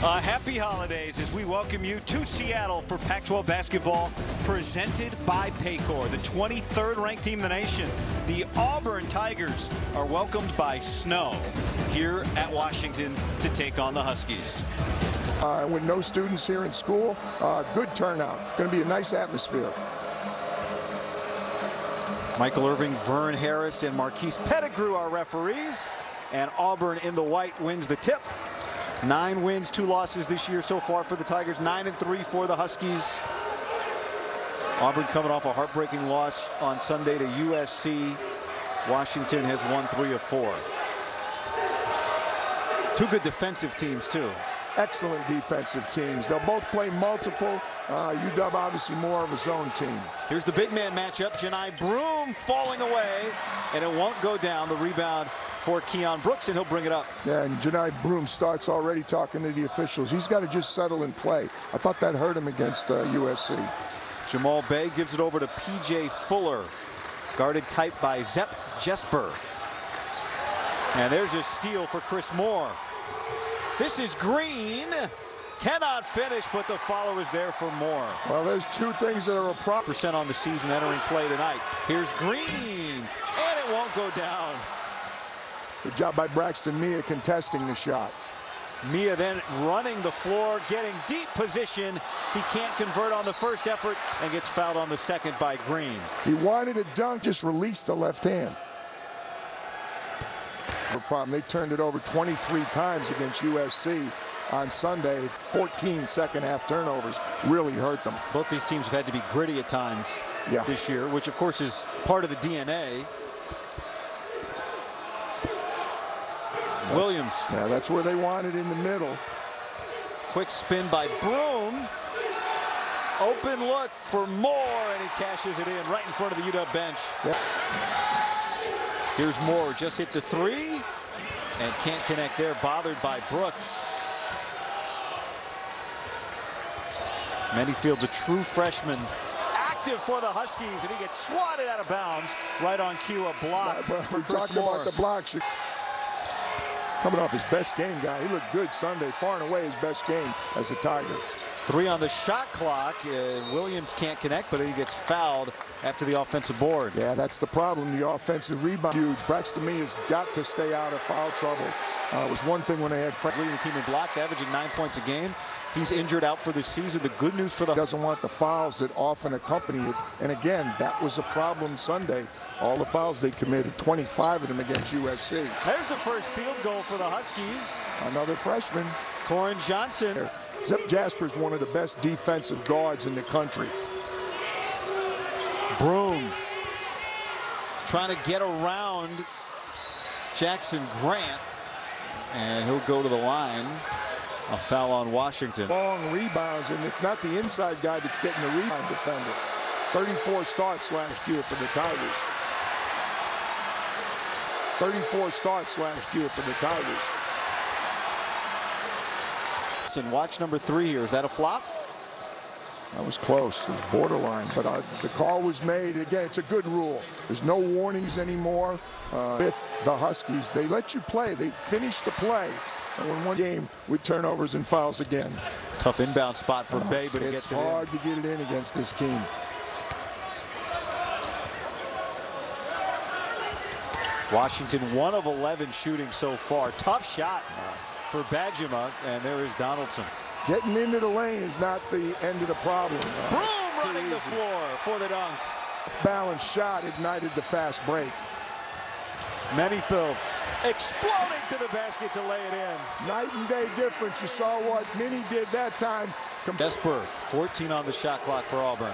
Happy holidays as we welcome you to Seattle for Pac-12 basketball presented by Paycor, the 23rd ranked team in the nation. The Auburn Tigers are welcomed by snow here at Washington to take on the Huskies. With no students here in school, good turnout. Going to be a nice atmosphere. Michael Irving, Vern Harris, and Marquise Pettigrew are referees, and Auburn in the white wins the tip. 9 wins, 2 losses this year so far for the Tigers, 9-3 for the Huskies. Auburn coming off a heartbreaking loss on Sunday to USC. Washington has won 3 of 4. 2 good defensive teams too. Excellent defensive teams. They'll both play multiple. UW obviously more of a zone team. Here's the big man matchup. Janai Broome falling away, and it won't go down. The rebound for Keon Brooks, and he'll bring it up. Yeah, and Janai Broome starts already talking to the officials. He's got to just settle and play. I thought that hurt him against USC. Jamal Bey gives it over to P.J. Fuller, guarded tight by Zep Jesper. And there's a steal for Chris Moore. This is Green. Cannot finish, but the follow is there for Moore. Well, there's 2 things that are a problem. % on the season entering play tonight. Here's Green, and it won't go down. Good job by Braxton Mia contesting the shot. Mia then running the floor, getting deep position. He can't convert on the first effort and gets fouled on the second by Green. He wanted a dunk, just released the left hand. The problem, they turned it over 23 times against USC on Sunday. 14 second-half turnovers really hurt them. Both these teams have had to be gritty at times this year, which of course is part of the DNA. Williams. Yeah, that's where they want it, in the middle. Quick spin by Broome. Open look for Moore, and he cashes it in right in front of the UW bench. Yeah. Here's Moore, just hit the 3 and can't connect there, bothered by Brooks. Menifield's a true freshman, active for the Huskies, and he gets swatted out of bounds. Right on cue, a block for We Chris talked Moore. about the blocks. Coming off his best game, guy. He looked good Sunday, far and away his best game as a Tiger. 3 on the shot clock. Williams can't connect, but he gets fouled after the offensive board. Yeah, that's the problem. The offensive rebound, huge. Braxton Mia has got to stay out of foul trouble. It was one thing when they had leading the team in blocks, averaging 9 points a game. He's injured out for the season. The good news for the doesn't want the fouls that often accompany it. And again, that was a problem Sunday. All the fouls they committed, 25 of them against USC. There's the first field goal for the Huskies. Another freshman. Corin Johnson. Zep Jasper's one of the best defensive guards in the country. Broome trying to get around Jackson Grant, and he'll go to the line. A foul on Washington. Long rebounds, and it's not the inside guy that's getting the rebound defender. 34 starts last year for the Tigers. 34 starts last year for the Tigers. And watch number 3 here. Is that a flop? That was close. It was borderline, but the call was made. Again, it's a good rule. There's no warnings anymore with the Huskies. They let you play. They finish the play. And win one game with turnovers and fouls again. Tough inbound spot for Bey, but he gets it in. It's hard to get it in against this team. Washington 1 of 11 shooting so far. Tough shot for Bajima, and there is Donaldson. Getting into the lane is not the end of the problem. Broome running the floor for the dunk. Balanced shot ignited the fast break. Menifield exploding to the basket to lay it in. Night and day difference. You saw what Minnie did that time. Jesper, 14 on the shot clock for Auburn.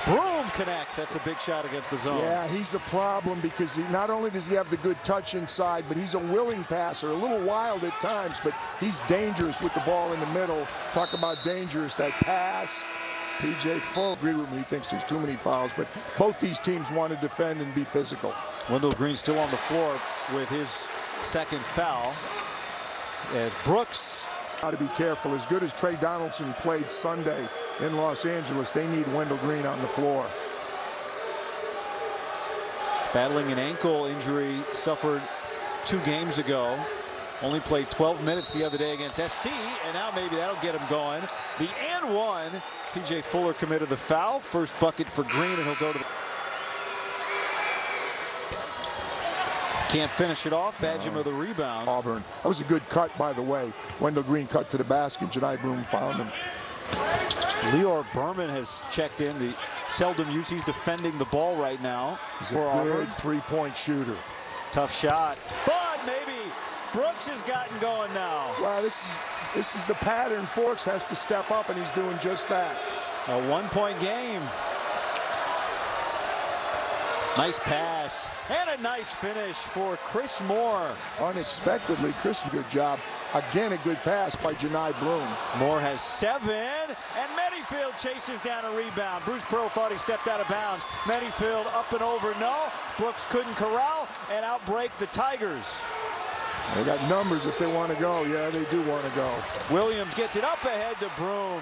Broome connects. That's a big shot against the zone. Yeah, he's a problem because not only does he have the good touch inside, but he's a willing passer, a little wild at times, but he's dangerous with the ball in the middle. Talk about dangerous, that pass. P.J. Fuller agreed with me. He thinks there's too many fouls, but both these teams want to defend and be physical. Wendell Green still on the floor with his second foul. As Brooks. Got to be careful. As good as Trey Donaldson played Sunday in Los Angeles, they need Wendell Green on the floor. Battling an ankle injury suffered 2 games ago. Only played 12 minutes the other day against SC, and now maybe that'll get him going. The and one. P.J. Fuller committed the foul. First bucket for Green, and he'll go to the... Can't finish it off. Badgham the rebound. Auburn. That was a good cut, by the way. Wendell Green cut to the basket. Jani Broom found him. Leor Berman has checked in. The seldom use. He's defending the ball right now. He's for a Auburn. good three-point shooter. Tough shot. But maybe Brooks has gotten going now. Well, this is the pattern. Forks has to step up, and he's doing just that. A 1-point game. Nice pass and a nice finish for Chris Moore. Unexpectedly, Chris, good job. Again, a good pass by Jani Broom. Moore has 7, and Medifield chases down a rebound. Bruce Pearl thought he stepped out of bounds. Medifield up and over, no. Brooks couldn't corral and outbreak the Tigers. They got numbers if they want to go. Yeah, they do want to go. Williams gets it up ahead to Broom.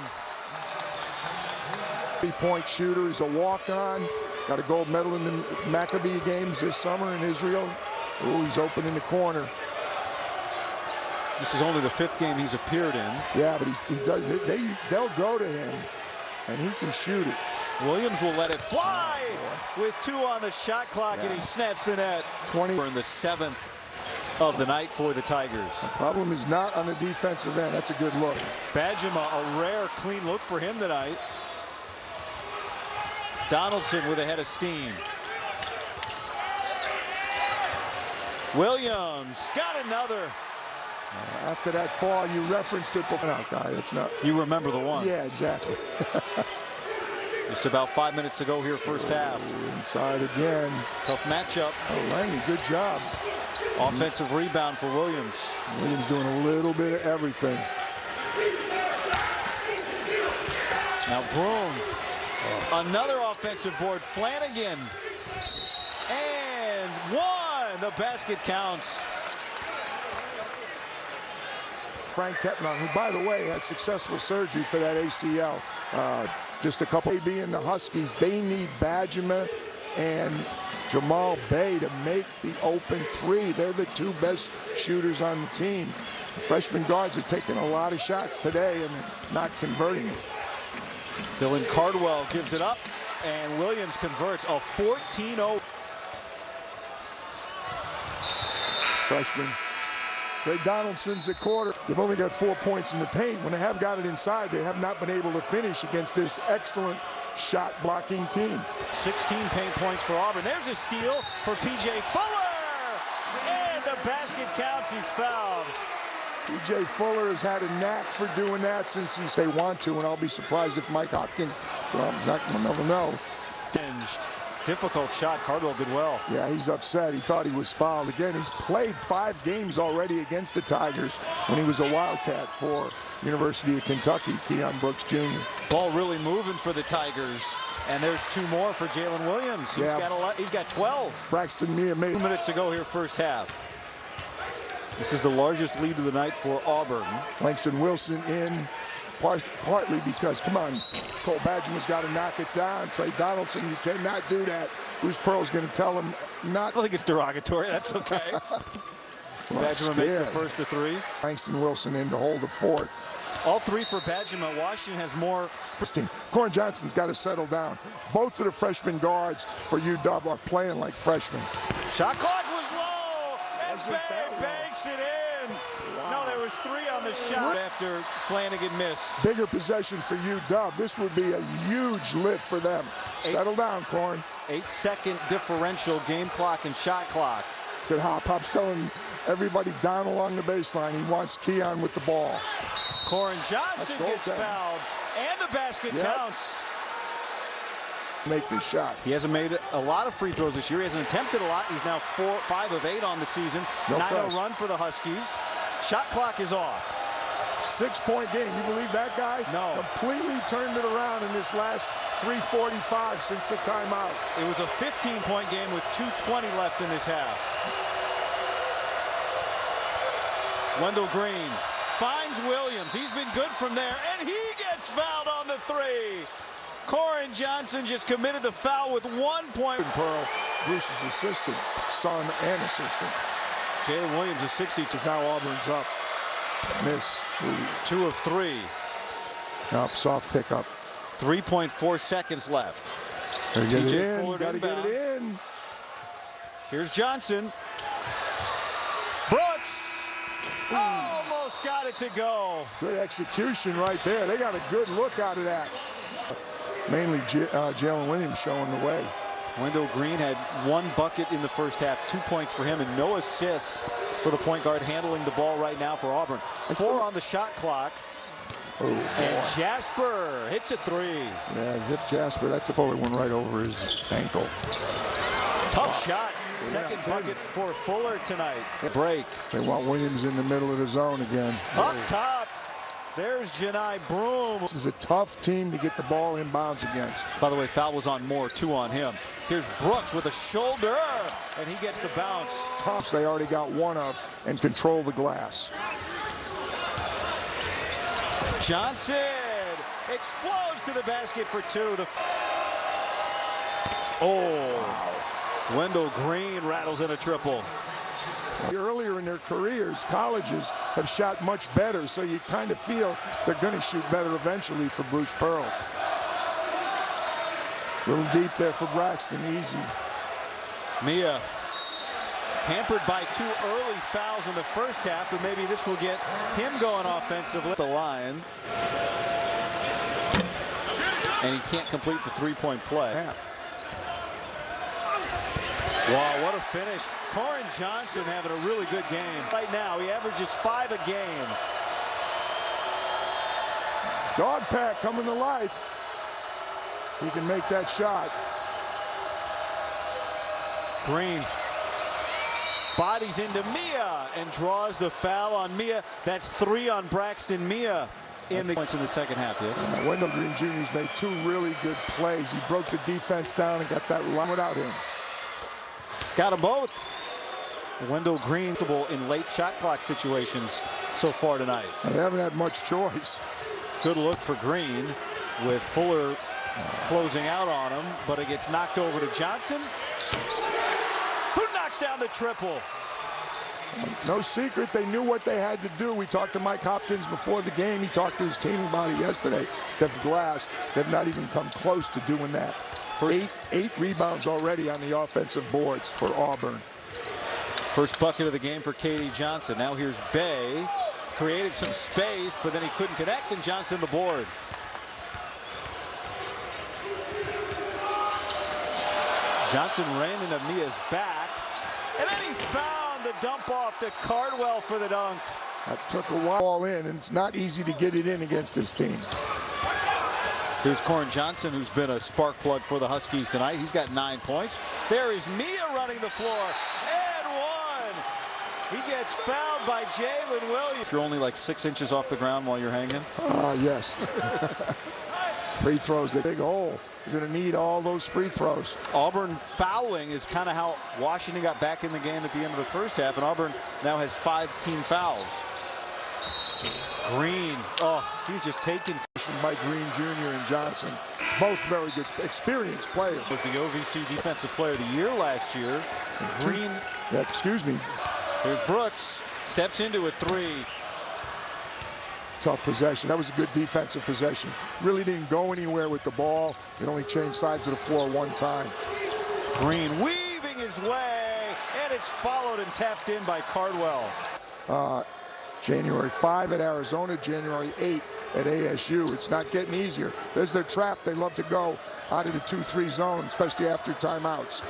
Three-point shooter. He's a walk-on. Got a gold medal in the Maccabi games this summer in Israel. Oh, he's open in the corner. This is only the 5th game he's appeared in. Yeah, but he does. They'll go to him, and he can shoot it. Williams will let it fly with 2 on the shot clock, and he snaps the net. 20 in the 7th of the night for the Tigers. The problem is not on the defensive end. That's a good look. Badgham, a rare clean look for him tonight. Donaldson with a head of steam. Williams got another. After that fall, you referenced it before. No, guy, it's not. You remember the one. Yeah, exactly. Just about 5 minutes to go here, first half. Inside again. Tough matchup. Oh, Langley, good job. Offensive rebound for Williams. Williams doing a little bit of everything. Now Broom. Another offensive board. Flanagan. And 1. The basket counts. Frank Kepnon, who, by the way, had successful surgery for that ACL. Just a couple. AB and the Huskies, they need Badgham and Jamal Bay to make the open 3. They're the 2 best shooters on the team. The freshman guards are taking a lot of shots today and not converting it. Dylan Cardwell gives it up, and Williams converts a 14-0. Freshman. Ray Donaldson's a quarter. They've only got 4 points in the paint. When they have got it inside, they have not been able to finish against this excellent shot blocking team. 16 paint points for Auburn. There's a steal for P.J. Fuller, and the basket counts. He's fouled. P.J. Fuller has had a knack for doing that since they want to, and I'll be surprised if Mike Hopkins, well, we'll never know. Difficult shot. Cardwell did well. Yeah, he's upset. He thought he was fouled. Again, he's played 5 games already against the Tigers when he was a Wildcat for University of Kentucky, Keon Brooks Jr. Ball really moving for the Tigers. And there's 2 more for Jalen Williams. He's got 12. Braxton Mia made 2 minutes to go here, first half. This is the largest lead of the night for Auburn. Langston Wilson in, partly because, come on, Cole Badgham has got to knock it down. Trey Donaldson, you cannot do that. Bruce Pearl's going to tell him not. I don't think it's derogatory. That's okay. Badgham makes the first of 3. Langston Wilson in to hold the fort. All 3 for Badgham. Washington has more. Corn Johnson's got to settle down. Both of the freshman guards for UW are playing like freshmen. Shot clock was low, and Bay banks it in. Wow. No, there was 3 on the shot after Flanagan missed. Bigger possession for UW. This would be a huge lift for them. Settle down, Corn. 8-second differential, game clock and shot clock. Good hop. Hop's telling everybody down along the baseline he wants Keon with the ball. Corn Johnson gets fouled, and the basket counts. Make this shot. He hasn't made a lot of free throws this year. He hasn't attempted a lot. He's now 5 of 8 on the season. 9-0 run for the Huskies. Shot clock is off. 6-point game. You believe that guy? No. Completely turned it around in this last 3:45 since the timeout. It was a 15-point game with 2:20 left in this half. Wendell Green finds Williams. He's been good from there, and he gets fouled on the 3. Corrin Johnson just committed the foul with 1 point. Pearl, Bruce's assistant, son and assistant. Jalen Williams is 60. Now Auburn's up. Miss. 2 of 3. Up, soft pickup. 3.4 seconds left. Gotta get it TJ in. Fuller Gotta inbound. get it in. Here's Johnson. Brooks almost got it to go. Good execution right there. They got a good look out of that. Mainly Jalen Williams showing the way. Wendell Green had 1 bucket in the first half, 2 points for him, and no assists for the point guard handling the ball right now for Auburn. 4 on the shot clock. Oh, and Jasper hits a 3. Yeah, Zip Jasper. That's a Fuller one right over his ankle. Tough shot. Second bucket for Fuller tonight. Break. They want Williams in the middle of the zone again. Up top. There's Janai Broom. This is a tough team to get the ball inbounds against. By the way, foul was on Moore, 2 on him. Here's Brooks with a shoulder, and he gets the bounce. Tough. They already got 1 of and control the glass. Johnson explodes to the basket for 2. Wendell Green rattles in a triple. Earlier in their careers, colleges have shot much better, so you kind of feel they're going to shoot better eventually for Bruce Pearl. A little deep there for Braxton, easy. Mia hampered by 2 early fouls in the first half, but maybe this will get him going offensively. The line. And he can't complete the 3-point play. Wow, what a finish. Corin Johnson having a really good game. Right now, he averages 5 a game. Dog pack coming to life. He can make that shot. Green bodies into Mia and draws the foul on Mia. That's 3 on Braxton Mia in the points in the second half. Yes. Wendell Green Jr.'s made 2 really good plays. He broke the defense down and got that line without him. Got them both. Wendell Green in late shot clock situations so far tonight. They haven't had much choice. Good look for Green with Fuller closing out on him, but it gets knocked over to Johnson, who knocks down the triple. No secret, they knew what they had to do. We talked to Mike Hopkins before the game. He talked to his team about it yesterday. They've glass. They've not even come close to doing that. Eight rebounds already on the offensive boards for Auburn. First bucket of the game for K.D. Johnson. Now here's Bay, created some space, but then he couldn't connect, and Johnson the board. Johnson ran into Mia's back, and then he found the dump off to Cardwell for the dunk. That took a while in, and it's not easy to get it in against this team. Here's Corin Johnson, who's been a spark plug for the Huskies tonight. He's got 9 points. There is Mia running the floor, and 1. He gets fouled by Jalen Williams. If you're only like 6 inches off the ground while you're hanging. Yes. Free throws, the big hole. You're going to need all those free throws. Auburn fouling is kind of how Washington got back in the game at the end of the first half, and Auburn now has 5 team fouls. Green, he's just taken. By Green Jr. and Johnson, both very good, experienced players. Was the OVC Defensive Player of the Year last year. Green. Yeah, excuse me. Here's Brooks, steps into a 3. Tough possession. That was a good defensive possession. Really didn't go anywhere with the ball. It only changed sides of the floor 1 time. Green weaving his way, and it's followed and tapped in by Cardwell. January 5 at Arizona, January 8 at ASU. It's not getting easier. There's their trap. They love to go out of the 2-3 zone, especially after timeouts.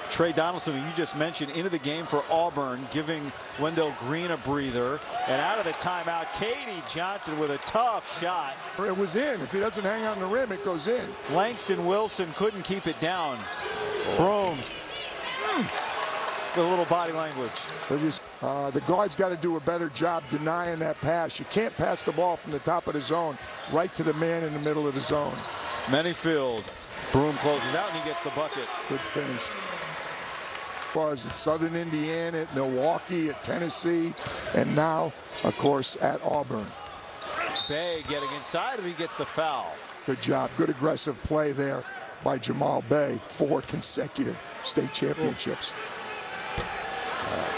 Trey Donaldson, who you just mentioned, into the game for Auburn, giving Wendell Green a breather. And out of the timeout, K.D. Johnson with a tough shot. It was in. If he doesn't hang on the rim, it goes in. Langston Wilson couldn't keep it down. Broom. A little body language. The guard's got to do a better job denying that pass. You can't pass the ball from the top of the zone right to the man in the middle of the zone. Manyfield. Broom closes out, and he gets the bucket. Good finish. As far as at Southern Indiana, at Milwaukee, at Tennessee, and now, of course, at Auburn. Bay getting inside, and he gets the foul. Good job. Good aggressive play there by Jamal Bay. 4 consecutive state championships.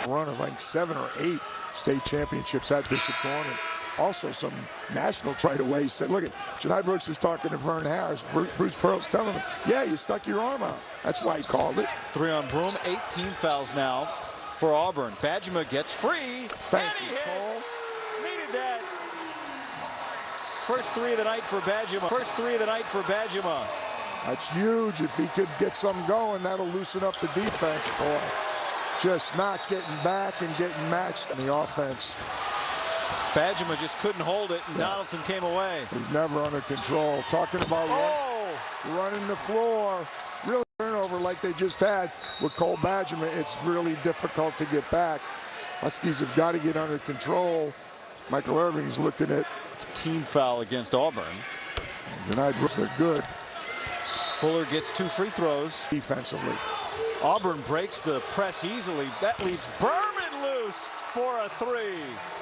Run of like 7 or 8 state championships at Bishop Gorman. Also some national trade-aways. Said, look, Janai Brooks was talking to Vern Harris. Bruce Pearl's telling him, yeah, you stuck your arm out. That's why he called it. 3 on Broom, 18 fouls now for Auburn. Bajema gets free. Thank and he you, Cole. hits. Needed that. First 3 of the night for Bajema. First 3 of the night for Bajema. That's huge. If he could get something going, that'll loosen up the defense. Boy, just not getting back and getting matched in the offense. Bajema just couldn't hold it, and Donaldson came away. He's never under control. Talking about running the floor. Really turnover like they just had with Cole Bajema. It's really difficult to get back. Huskies have got to get under control. Michael Irving's looking at team foul against Auburn. Tonight, they're good. Fuller gets 2 free throws. Defensively. Auburn breaks the press easily. That leaves Berman loose for a 3.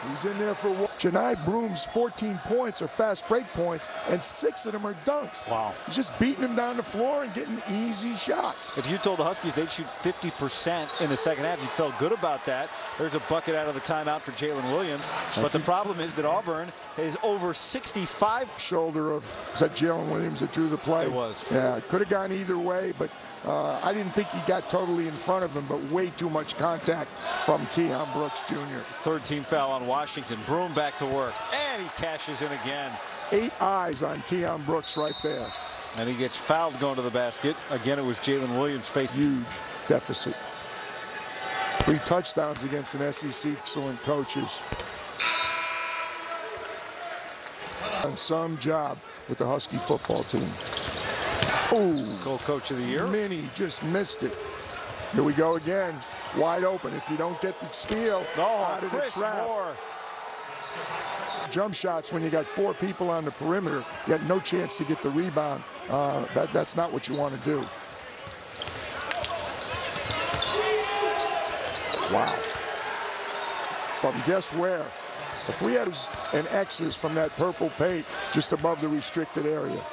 He's in there for one. Janai Broom's 14 points are fast break points, and 6 of them are dunks. Wow. He's just beating them down the floor and getting easy shots. If you told the Huskies they'd shoot 50% in the second half, you felt good about that. There's a bucket out of the timeout for Jalen Williams. But the problem is that Auburn is over 65. Shoulder of, is that Jalen Williams that drew the play? It was. Yeah, it could have gone either way, but I didn't think he got totally in front of him, but way too much contact from Keon Brooks Jr. 3rd team foul on Washington. Broom back to work, and he cashes in again. 8 eyes on Keon Brooks right there. And he gets fouled going to the basket. Again, it was Jalen Williams' face. Huge deficit. 3 touchdowns against an SEC. Excellent coaches. And some job with the Husky football team. Oh, Co-coach of the year. Minnie just missed it. Here we go again. Wide open. If you don't get the steal, out of the trap. Moore. Jump shots when you got 4 people on the perimeter, you got no chance to get the rebound. That's not what you want to do. Wow. From guess where? If we had an X's from that purple paint just above the restricted area.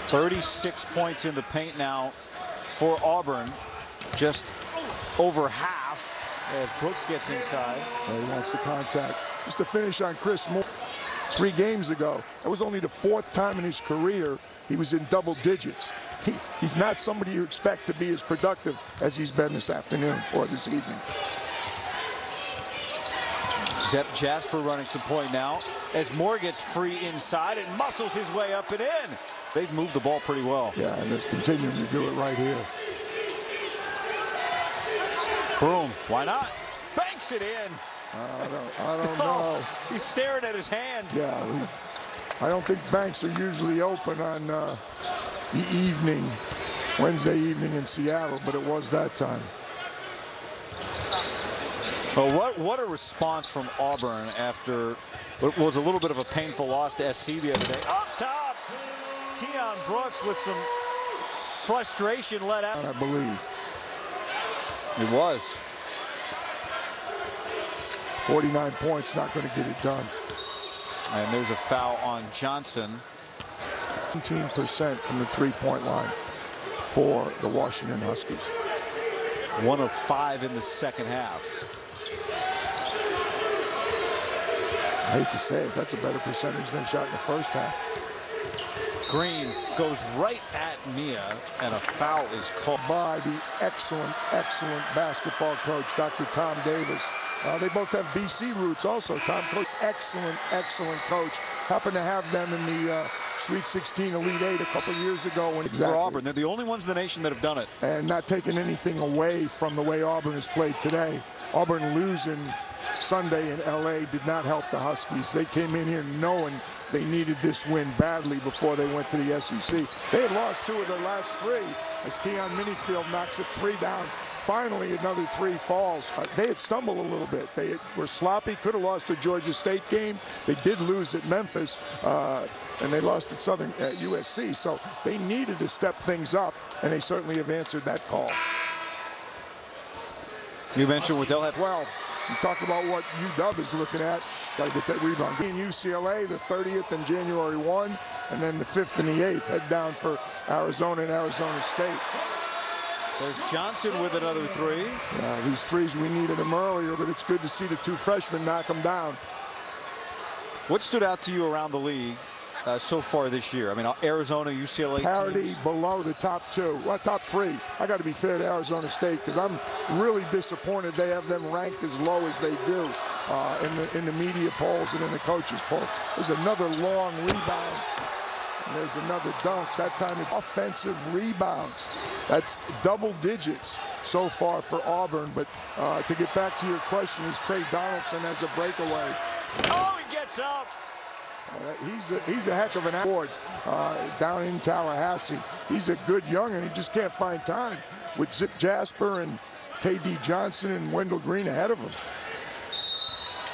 36 points in the paint now for Auburn. Just over half as Brooks gets inside. He wants the contact. Just to finish on Chris Moore. 3 games ago, that was only the 4th time in his career he was in double digits. He's not somebody you expect to be as productive as he's been this afternoon or this evening. Zep Jasper running some point now as Moore gets free inside and muscles his way up and in. They've moved the ball pretty well. Yeah, and they're continuing to do it right here. Broom, why not? Banks it in. I don't know. He's staring at his hand. Yeah, I don't think banks are usually open on the evening, Wednesday evening in Seattle, but it was that time. Well, what a response from Auburn after what was a little bit of a painful loss to SC the other day. Up top, Keon Brooks with some frustration let out. I believe. It was. 49 points, not going to get it done. And there's a foul on Johnson. 17% from the 3-point line for the Washington Huskies. 1 of 5 in the second half. I hate to say it, that's a better percentage than shot in the first half. Green goes right at Mia, and a foul is called by the excellent basketball coach, Dr. Tom Davis. They both have BC roots also. Tom coach, excellent coach. Happened to have them in the Sweet 16 Elite 8 a couple years ago. For Auburn, they're the only ones in the nation that have done it. And not taking anything away from the way Auburn has played today. Auburn losing Sunday in LA did not help the Huskies. They came in here knowing they needed this win badly before they went to the SEC. They had lost 2 of their last 3 as Keon Minifield knocks a 3 down. Finally, another 3 falls. They had stumbled a little bit. They were sloppy, could have lost the Georgia State game. They did lose at Memphis, and they lost at USC. So they needed to step things up, and they certainly have answered that call. You mentioned what they'll have. Well, you talk about what UW is looking at. Got to get that rebound. In UCLA, the 30th and January 1, and then the 5th and the 8th. Head down for Arizona and Arizona State. There's Johnson with another three. These threes, we needed them earlier, but it's good to see the two freshmen knock them down. What stood out to you around the league so far this year? I mean, Arizona, UCLA parity teams. Below the top two, well, top three. I got to be fair to Arizona State because I'm really disappointed they have them ranked as low as they do in the media polls and in the coaches poll. There's another long rebound. And there's another dunk. That time it's offensive rebounds. That's double digits so far for Auburn. But to get back to your question, is Trey Donaldson has a breakaway. Oh, he gets up. He's a heck of an athlete down in Tallahassee. He's a good young, and he just can't find time with Zip Jasper and K.D. Johnson and Wendell Green ahead of him.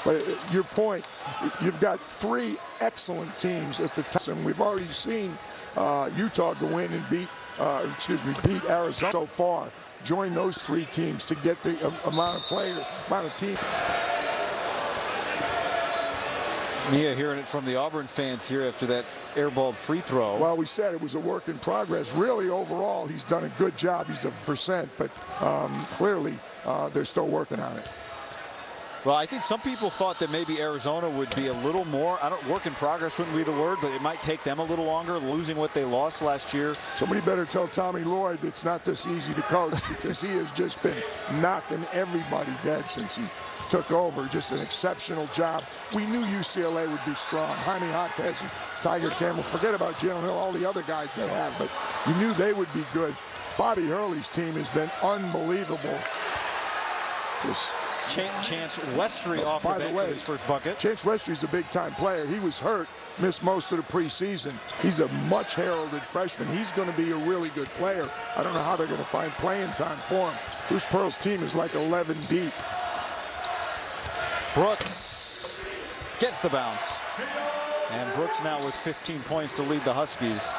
But your point, you've got three excellent teams at the top, and we've already seen Utah go in and beat Arizona so far. Join those three teams to get the amount of team. Mia hearing it from the Auburn fans here after that airballed free throw. Well, we said it was a work in progress. Really, overall, he's done a good job. He's a %, but clearly they're still working on it. Well, I think some people thought that maybe Arizona would be a little more, work in progress wouldn't be the word, but it might take them a little longer, losing what they lost last year. Somebody better tell Tommy Lloyd it's not this easy to coach because he has just been knocking everybody dead since he took over. Just an exceptional job. We knew UCLA would be strong. Jaime Jaquez, Tiger Campbell, forget about Jalen Hill, all the other guys they have, but you knew they would be good. Bobby Hurley's team has been unbelievable. Chance Westry off the bench with his first bucket. Chance Westry's a big-time player. He was hurt, missed most of the preseason. He's a much heralded freshman. He's going to be a really good player. I don't know how they're going to find playing time for him. Bruce Pearl's team is like 11 deep. Brooks gets the bounce. And Brooks now with 15 points to lead the Huskies.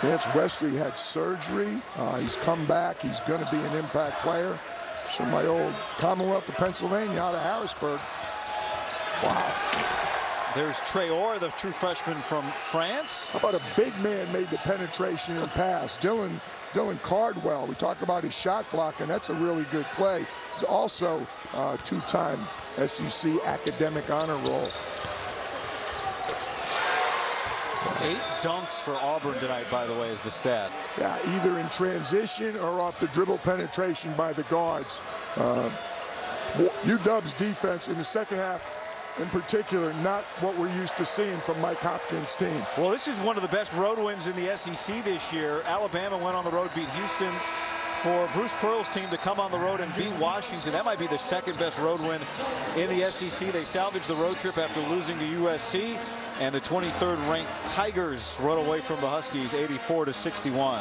Chance Westry had surgery. He's come back. He's going to be an impact player. So my old Commonwealth of Pennsylvania out of Harrisburg. Wow. There's Trey Orr, the true freshman from France. How about a big man made the penetration and pass? Dylan Cardwell. We talk about his shot block, and that's a really good play. He's also two-time SEC academic honor roll. 8 dunks for Auburn tonight, by the way, is the stat. Yeah, either in transition or off the dribble penetration by the guards. UW's defense in the second half, in particular, not what we're used to seeing from Mike Hopkins' team. Well, this is one of the best road wins in the SEC this year. Alabama went on the road, beat Houston. For Bruce Pearl's team to come on the road and beat Washington, that might be the second best road win in the SEC. They salvaged the road trip after losing to USC, and the 23rd ranked Tigers run away from the Huskies 84-61.